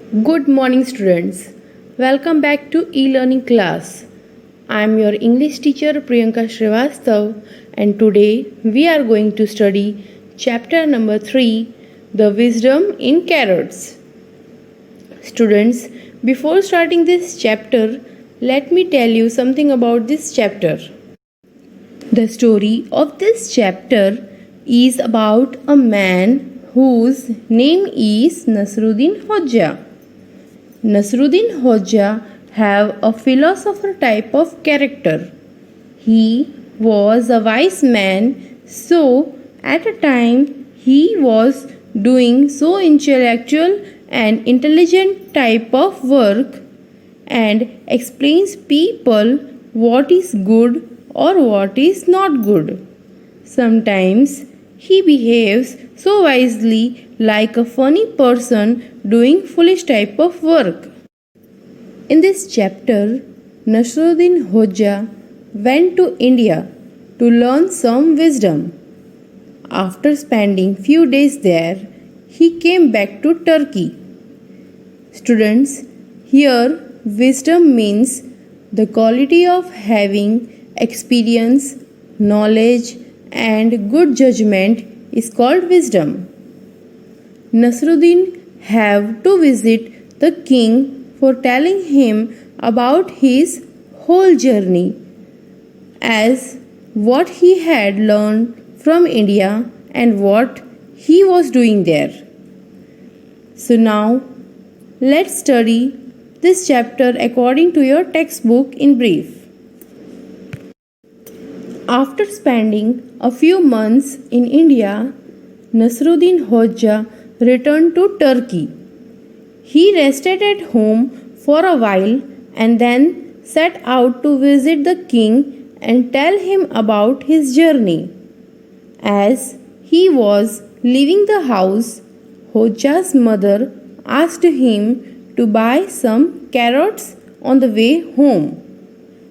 Good morning, students. Welcome back to e-learning class. I am your English teacher Priyanka Srivastav, and today we are going to study chapter number 3, The Wisdom in Carrots. Students, before starting this chapter, let me tell you something about this chapter. The story of this chapter is about a man whose name is Nasruddin Hodja. Nasruddin Hodja have a philosopher type of character. He was a wise man, so at a time he was doing so intellectual and intelligent type of work and explains people what is good or what is not good. Sometimes he behaves so wisely like a funny person doing foolish type of work. In this chapter, Nasruddin Hodja went to India to learn some wisdom. After spending few days there, he came back to Turkey. Students, here wisdom means the quality of having experience, knowledge, and good judgment is called wisdom. Nasruddin have to visit the king for telling him about his whole journey, as what he had learned from India and what he was doing there. So now let's study this chapter according to your textbook in brief. After spending a few months in India, Nasruddin Hodja returned to Turkey. He rested at home for a while and then set out to visit the king and tell him about his journey. As he was leaving the house, Hodja's mother asked him to buy some carrots on the way home.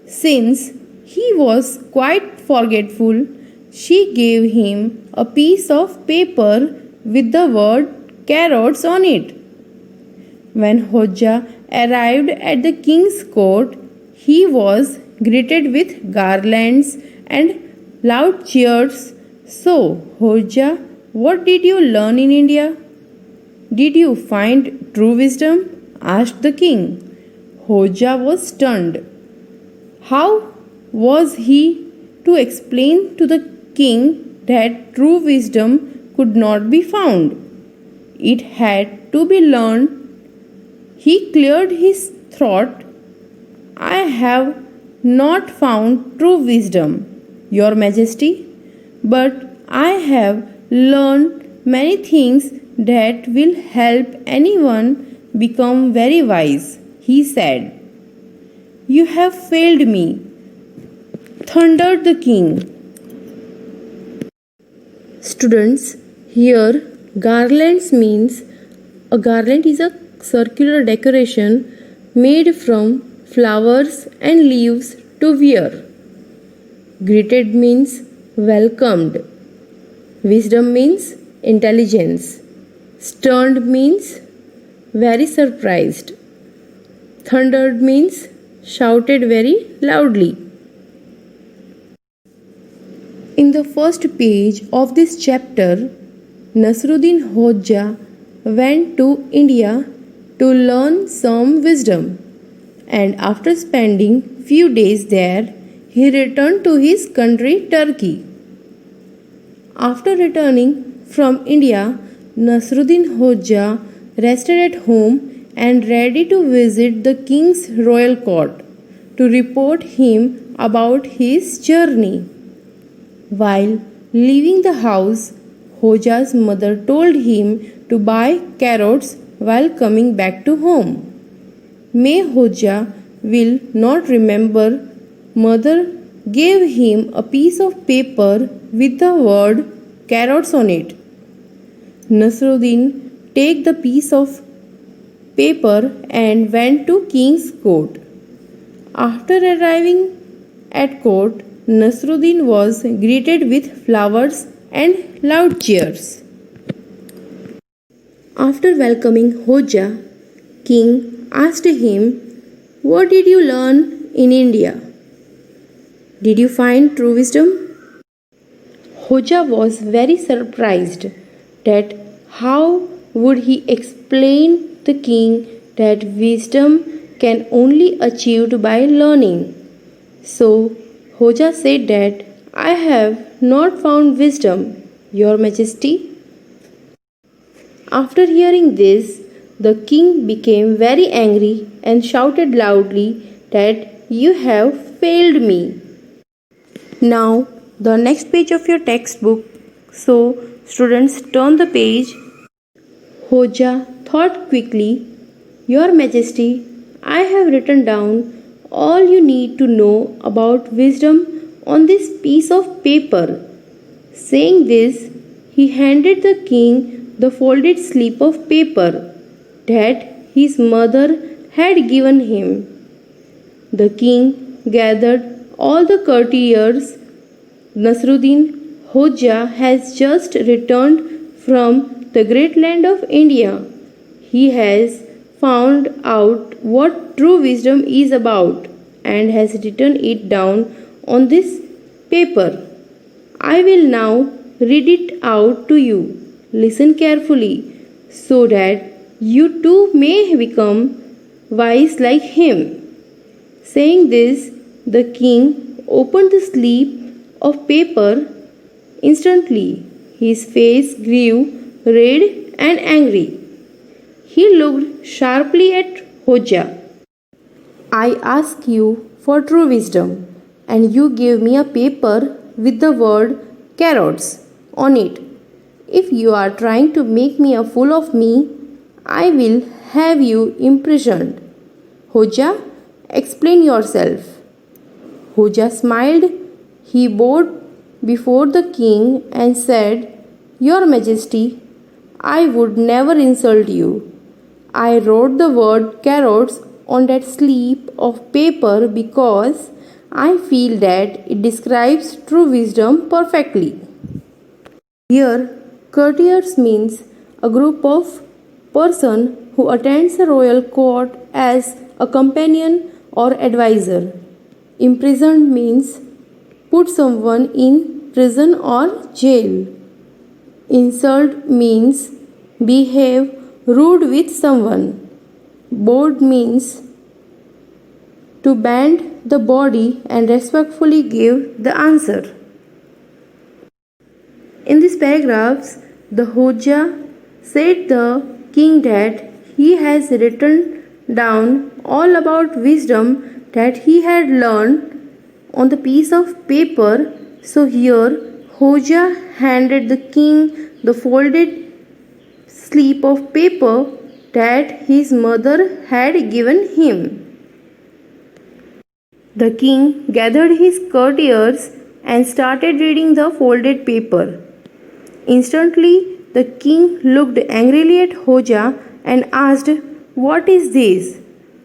Since he was quite forgetful, she gave him a piece of paper with the word carrots on it. When Hodja arrived at the king's court, he was greeted with garlands and loud cheers. So, Hodja, what did you learn in India? Did you find true wisdom? Asked the king. Hodja was stunned. How was he to explain to the king that true wisdom could not be found? It had to be learned. He cleared his throat. I have not found true wisdom, Your Majesty, but I have learned many things that will help anyone become very wise, he said. You have failed me, thundered the king. Students, here garlands means a garland is a circular decoration made from flowers and leaves to wear. Greeted means welcomed. Wisdom means intelligence. Stunned means very surprised. Thundered means shouted very loudly. In the first page of this chapter, Nasruddin Hodja went to India to learn some wisdom, and after spending few days there, he returned to his country Turkey. After returning from India, Nasruddin Hodja rested at home and ready to visit the king's royal court to report him about his journey. While leaving the house, Hodja's mother told him to buy carrots while coming back to home. May Hodja will not remember, mother gave him a piece of paper with the word carrots on it. Nasruddin took the piece of paper and went to king's court. After arriving at court, Nasruddin was greeted with flowers and loud cheers. After welcoming Hodja, king asked him, "What did you learn in India? Did you find true wisdom?" Hoja was very surprised that how would he explain the king that wisdom can only achieved by learning. So Hoja said that I have not found wisdom, Your Majesty. After hearing this, the king became very angry and shouted loudly that you have failed me. Now the next page of your textbook. So students turn the page. Hoja thought quickly, Your Majesty, I have written down all you need to know about wisdom on this piece of paper. Saying this, he handed the king the folded slip of paper that his mother had given him. The king gathered all the courtiers. Nasruddin Hoja has just returned from the great land of India. He has found out what true wisdom is about and has written it down on this paper. I will now read it out to you. Listen carefully so that you too may become wise like him. Saying this, the king opened the slip of paper. Instantly, his face grew red and angry. He looked sharply at Hoja. I asked you for true wisdom, and you gave me a paper with the word carrots on it. If you are trying to make me a fool of me, I will have you imprisoned. Hoja, explain yourself. Hoja smiled. He bowed before the king and said, Your Majesty, I would never insult you. I wrote the word carrots on that slip of paper because I feel that it describes true wisdom perfectly. Here, courtiers means a group of person who attends a royal court as a companion or advisor. Imprisoned means put someone in prison or jail. Insult means behave rude with someone. Bowed means to bend the body and respectfully give the answer. In these paragraphs, the Hoja said the king that he has written down all about wisdom that he had learned on the piece of paper. So here Hoja handed the king the folded slip of paper that his mother had given him. The king gathered his courtiers and started reading the folded paper. Instantly, the king looked angrily at Hoja and asked, What is this?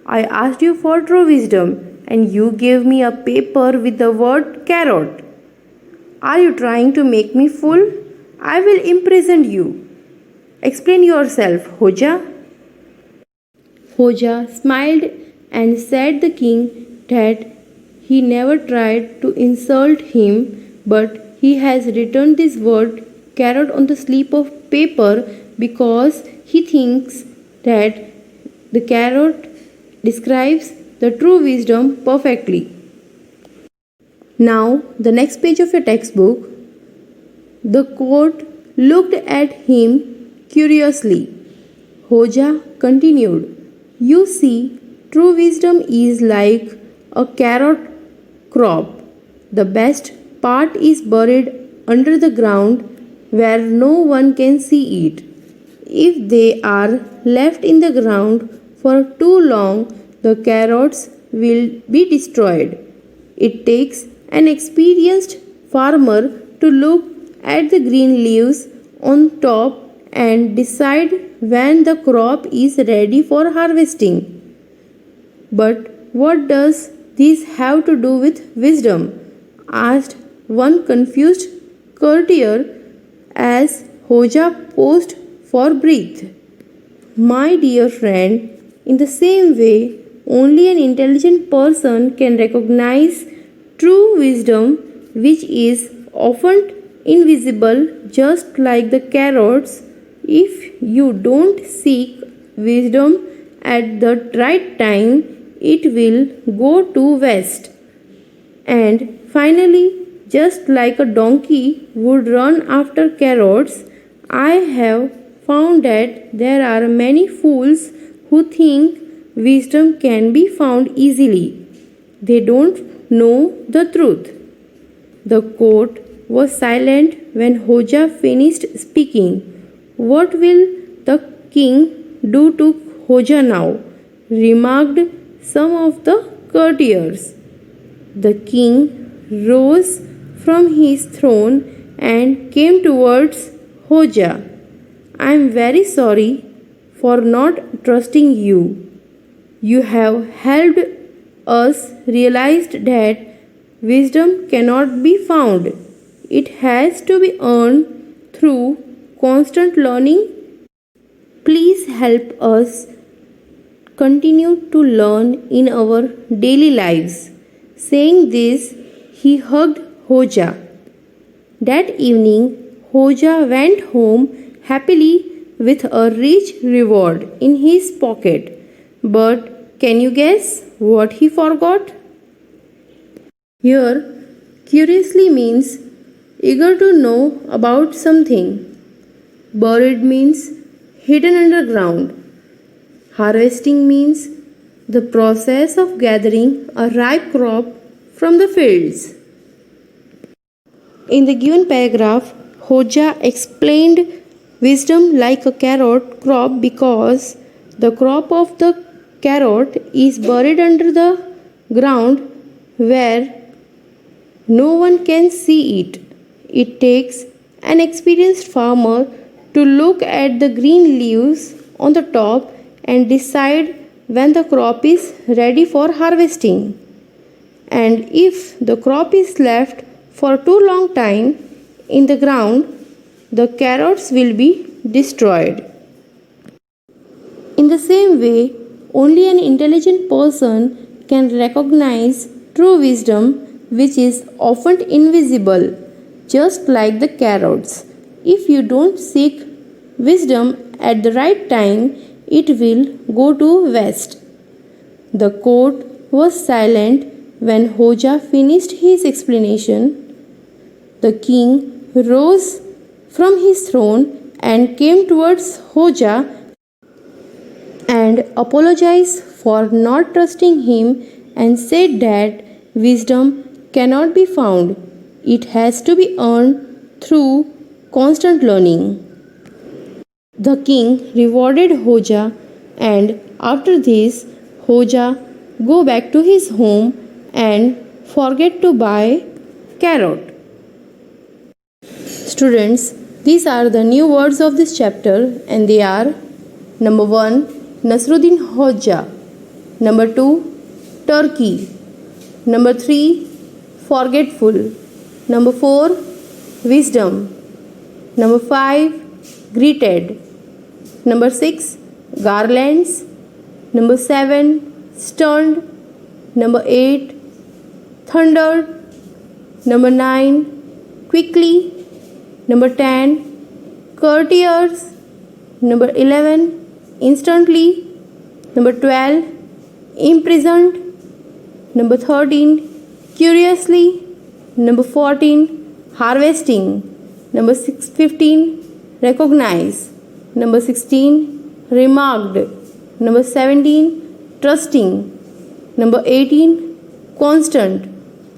I asked you for true wisdom, and you gave me a paper with the word carrot. Are you trying to make me fool? I will imprison you. Explain yourself, Hoja. Hoja smiled and said the king that he never tried to insult him, but he has written this word carrot on the slip of paper because he thinks that the carrot describes the true wisdom perfectly. Now, the next page of your textbook. The court looked at him curiously. Hoja continued, You see, true wisdom is like a carrot crop. The best part is buried under the ground where no one can see it. If they are left in the ground for too long, the carrots will be destroyed. It takes an experienced farmer to look at the green leaves on top and decide when the crop is ready for harvesting. But what does this have to do with wisdom? Asked one confused courtier as Hoja paused for breath. My dear friend, In the same way, only an intelligent person can recognize true wisdom, which is often invisible, just like the carrots. If you don't seek wisdom at the right time, it will go to waste. And finally, just like a donkey would run after carrots, I have found that there are many fools who think wisdom can be found easily. They don't know the truth. The court was silent when Hoja finished speaking. What will the king do to Hoja now? Remarked some of the courtiers. The king rose from his throne and came towards Hoja. I am very sorry for not trusting you. You have helped us realize that wisdom cannot be found. It has to be earned through constant learning. Please help us continue to learn in our daily lives. Saying this, he hugged Hoja. That evening, Hoja went home happily with a rich reward in his pocket. But can you guess what he forgot? Here, curiously means eager to know about something. Buried means hidden underground. Harvesting means the process of gathering a ripe crop from the fields. In the given paragraph, Hoja explained wisdom like a carrot crop because the crop of the carrot is buried under the ground where no one can see it. It takes an experienced farmer to look at the green leaves on the top and decide when the crop is ready for harvesting. And if the crop is left for too long time in the ground, the carrots will be destroyed. In the same way, only an intelligent person can recognize true wisdom, which is often invisible, just like the carrots. If you don't seek wisdom at the right time, it will go to waste. The court was silent when Hoja finished his explanation. The king rose from his throne and came towards Hoja and apologized for not trusting him and said that wisdom cannot be found. It has to be earned through constant learning. The king rewarded Hoja, and after this, Hoja go back to his home and forget to buy carrot. Students, these are the new words of this chapter, and they are: number 1, Nasruddin Hoja; number 2, turkey; number 3, forgetful; number 4, wisdom; number 5, greeted; number 6, garlands; number 7, stunned; number 8, thundered; number 9, quickly; number 10, courtiers; number 11, instantly; number 12, imprisoned; number 13, curiously; number 14, harvesting; number 15, recognize; number 16, remarked; number 17, trusting; number 18, constant;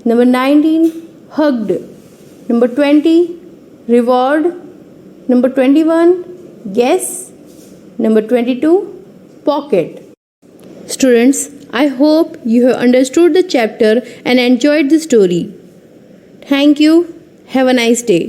number 19, hugged; number 20, reward; number 21, guess; number 22, pocket. Students, I hope you have understood the chapter and enjoyed the story. Thank you. Have a nice day.